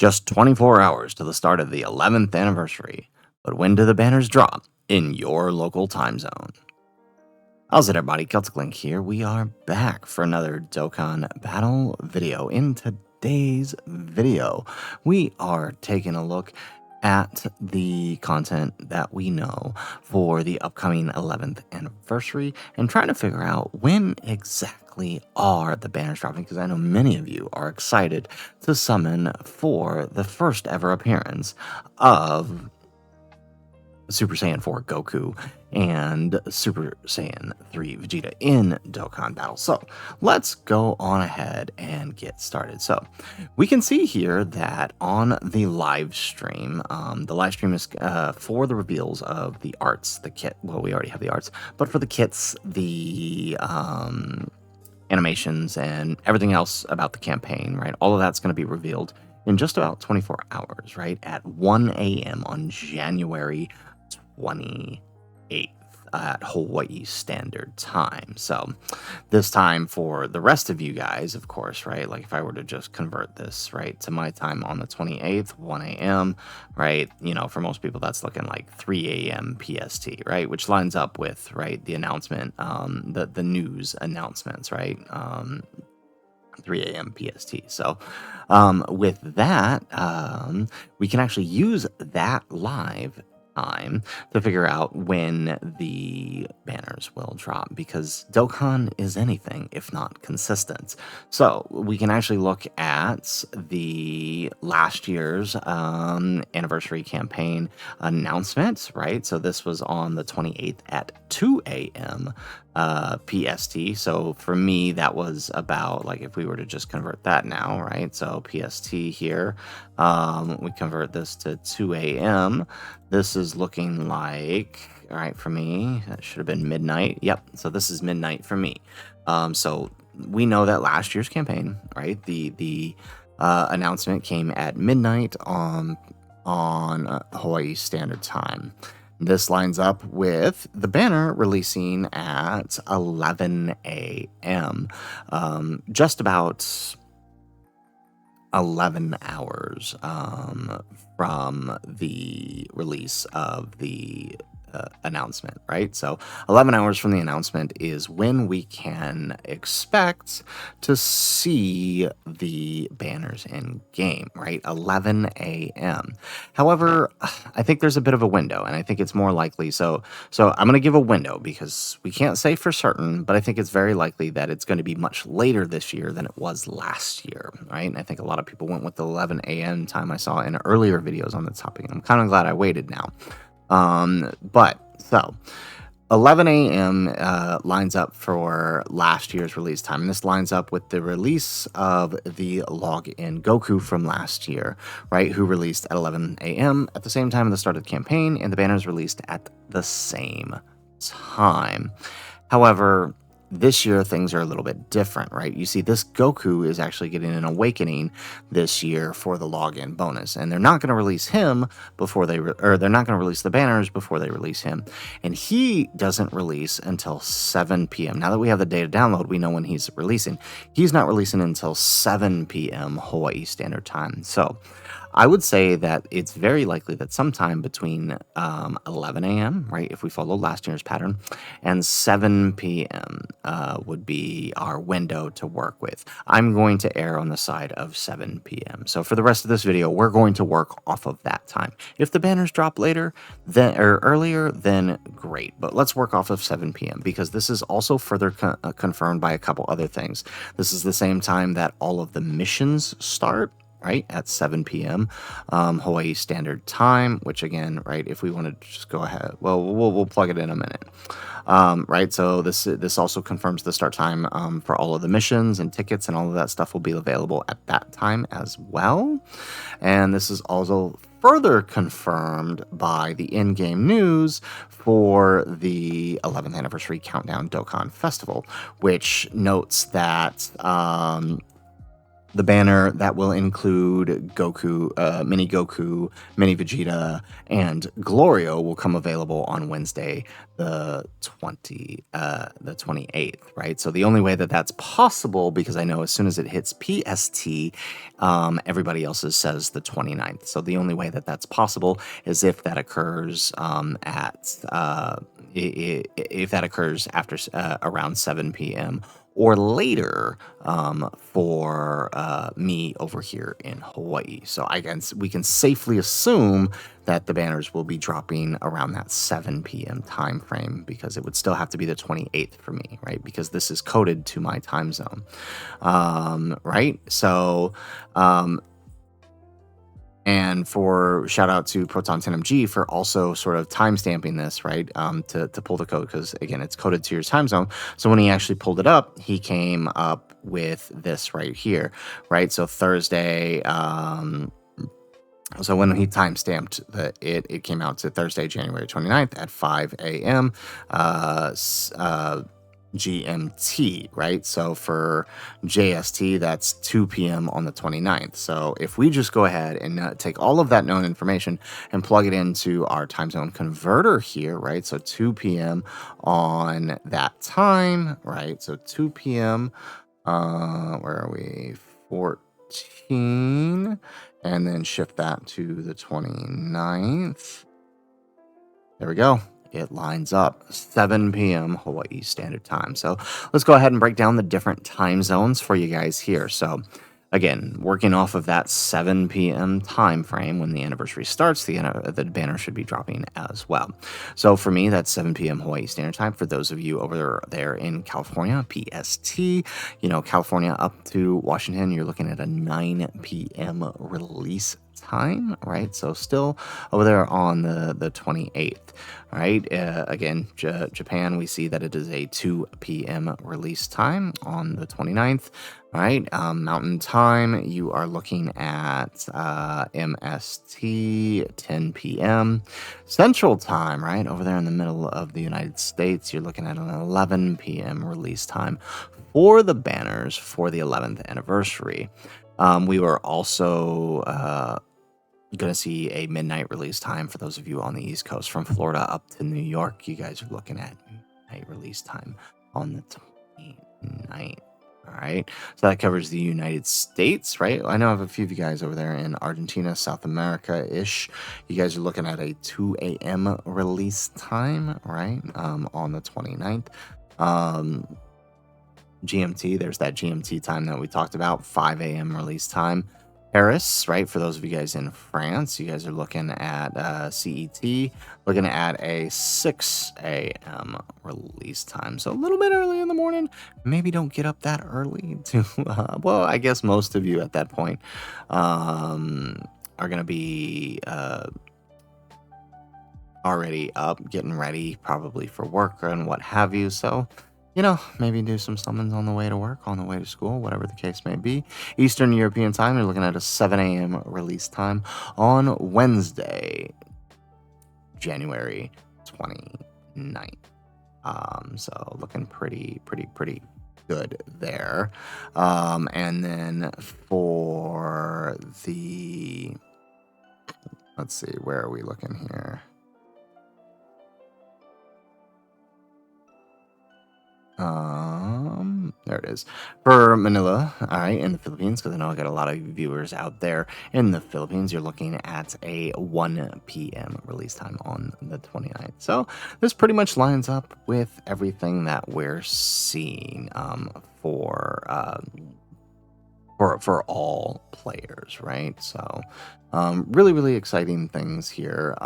Just 24 hours to the start of the 11th anniversary, but when do the banners drop in your local time zone? How's it, everybody? Celtic Link here. We are back for another Dokkan Battle video. In today's video, we are taking a look at the content that we know for the upcoming 11th anniversary and trying to figure out when exactly are the banners dropping, because I know many of you are excited to summon for the first ever appearance of Super Saiyan 4 Goku and Super Saiyan 3 Vegeta in Dokkan Battle. So let's go on ahead and get started. So we can see here that on the live stream is for the reveals of the arts, the kit. Well, we already have the arts, but for the kits, the animations and everything else about the campaign, right? All of that's going to be revealed in just about 24 hours, right? At 1 a.m. on January 28th at Hawaii Standard Time. So this time for the rest of you guys, of course, right? Like if I were to just convert this, right, to my time on the 28th, 1 a.m., right? You know, for most people, that's looking like 3 a.m. PST, right? Which lines up with, right, the announcement, the news announcements, right? 3 a.m. PST. So with that, we can actually use that live time to figure out when the banners will drop, because Dokkan is anything if not consistent. So we can actually look at the last year's anniversary campaign announcement, right? So this was on the 28th at 2 a.m. PST. So for me, that was about, like, if we were to just convert that now, right? So PST here, we convert this to 2 a.m. This is looking like, all right, for me, that should have been midnight. Yep. So this is midnight for me. So we know that last year's campaign, right? The announcement came at midnight on Hawaii Standard Time. This lines up with the banner releasing at 11 a.m. Just about 11 hours from the release of the announcement, right? So 11 hours from the announcement is when we can expect to see the banners in game, right? 11 a.m. However, I think there's a bit of a window, and I think it's more likely. So I'm going to give a window because we can't say for certain, but I think it's very likely that it's going to be much later this year than it was last year, right? And I think a lot of people went with the 11 a.m. time I saw in earlier videos on the topic. I'm kind of glad I waited now. But so 11 a.m. Lines up for last year's release time. And this lines up with the release of the login Goku from last year, right? Who released at 11 a.m. at the same time at the start of the campaign, and the banners released at the same time. However, this year things are a little bit different, right? You see, this Goku is actually getting an awakening this year for the login bonus, and they're not going to release him before they're not going to release the banners before they release him, and he doesn't release until 7 p.m. Now that we have the data download, we know when he's releasing. He's not releasing until 7 p.m. Hawaii Standard Time. So I would say that it's very likely that sometime between 11 a.m., right, if we follow last year's pattern, and 7 p.m. Would be our window to work with. I'm going to err on the side of 7 p.m. So for the rest of this video, we're going to work off of that time. If the banners drop later or earlier, then great. But let's work off of 7 p.m. because this is also further confirmed by a couple other things. This is the same time that all of the missions start, right, at 7 p.m. Hawaii Standard Time, which again, right, if we want to just go ahead, well, we'll plug it in a minute. Right, so this also confirms the start time for all of the missions and tickets, and all of that stuff will be available at that time as well. And this is also further confirmed by the in-game news for the 11th Anniversary Countdown Dokkan Festival, which notes that The banner that will include Goku, Mini Goku, Mini Vegeta, and Glorio will come available on Wednesday, the 28th, right? So the only way that that's possible, because I know as soon as it hits PST, everybody else's says the 29th. So the only way that that's possible is if that occurs if that occurs after around 7 p.m. or later for me over here in Hawaii. So we can safely assume that the banners will be dropping around that 7 p.m. time frame, because it would still have to be the 28th for me, right? Because this is coded to my time zone, right? So and for shout out to Proton 10MG for also sort of time stamping this, right? To pull the code, because again, it's coded to your time zone. So when he actually pulled it up, he came up with this right here, right? So Thursday, so when he time stamped it came out to Thursday, January 29th at 5 a.m. GMT, right? So for JST, that's 2 p.m. on the 29th. So if we just go ahead and take all of that known information and plug it into our time zone converter here, right? So 2 p.m. on that time, right? So 2 p.m. Where are we? 14, and then shift that to the 29th. There we go. It lines up 7 p.m. Hawaii Standard Time. So let's go ahead and break down the different time zones for you guys here. So again, working off of that 7 p.m. time frame when the anniversary starts, the banner should be dropping as well. So for me, that's 7 p.m. Hawaii Standard Time. For those of you over there in California, PST, California up to Washington, you're looking at a 9 p.m. release time, right? So still over there on the 28th, right? Again, Japan, we see that it is a 2 p.m. release time on the 29th. All right, Mountain Time, you are looking at MST 10 p.m. Central Time, right over there in the middle of the United States, you're looking at an 11 p.m. release time for the banners for the 11th anniversary. We were also going to see a midnight release time for those of you on the East Coast from Florida up to New York. You guys are looking at midnight release time on the 29th. All right, so that covers the United States, right? I know I have a few of you guys over there in Argentina, South America-ish. You guys are looking at a 2 a.m. release time, right, on the 29th. GMT, there's that GMT time that we talked about, 5 a.m. release time. Paris, right? For those of you guys in France, you guys are looking at CET, looking at a 6 a.m. release time. So a little bit early in the morning. Maybe don't get up that early to, well, I guess most of you at that point are going to be already up, getting ready probably for work and what have you. So maybe do some summons on the way to work, on the way to school, whatever the case may be. Eastern European time, you're looking at a 7 a.m. release time on Wednesday, January 29th. So looking pretty good there. And then for the, let's see, where are we looking here? There it is. For Manila, all right, in the Philippines, because I know I got a lot of viewers out there in the Philippines, you're looking at a 1 p.m. release time on the 29th. So this pretty much lines up with everything that we're seeing for all players, right? So really exciting things here.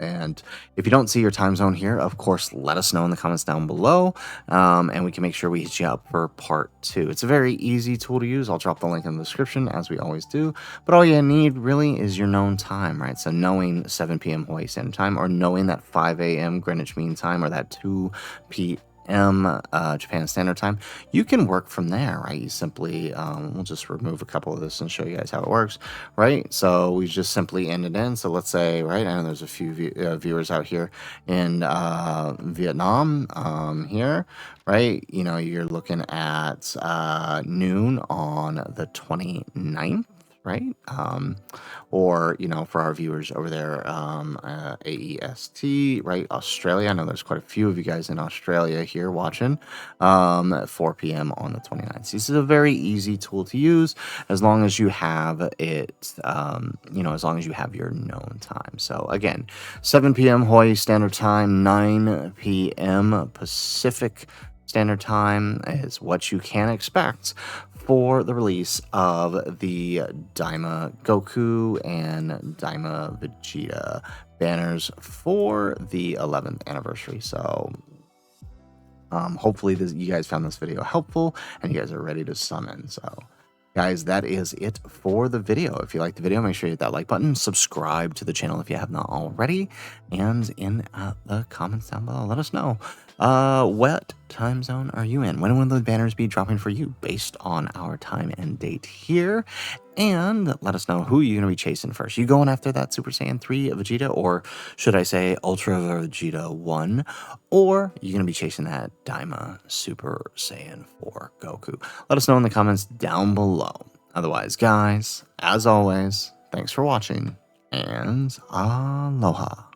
And if you don't see your time zone here, of course, let us know in the comments down below, and we can make sure we hit you up for part 2. It's a very easy tool to use. I'll drop the link in the description, as we always do. But all you need really is your known time, right? So knowing 7 p.m. Hawaii Standard Time, or knowing that 5 a.m. Greenwich Mean Time, or that 2 p.m. p.m. Japan Standard Time, you can work from there, right? You simply, we'll just remove a couple of this and show you guys how it works, right? So we just simply ended in. So let's say, right, I know there's a few viewers out here in Vietnam here, right? You know, you're looking at noon on the 29th. Right? Or, you know, for our viewers over there, AEST, right? Australia. I know there's quite a few of you guys in Australia here watching at 4 p.m. on the 29th. So this is a very easy tool to use as long as you have it, you know, as long as you have your known time. So again, 7 p.m. Hawaii Standard Time, 9 p.m. Pacific Standard Time is what you can expect for the release of the Daima Goku and Daima Vegeta banners for the 11th anniversary. So hopefully you guys found this video helpful and you guys are ready to summon. So guys, that is it for the video. If you liked the video, make sure you hit that like button, subscribe to the channel if you have not already, and in the comments down below, let us know what time zone are you in? When will the banners be dropping for you based on our time and date here? And let us know who you're going to be chasing first. You going after that Super Saiyan 3 Vegeta, or should I say Ultra Vegeta 1? Or you going to be chasing that Daima Super Saiyan 4 Goku? Let us know in the comments down below. Otherwise, guys, as always, thanks for watching, and aloha.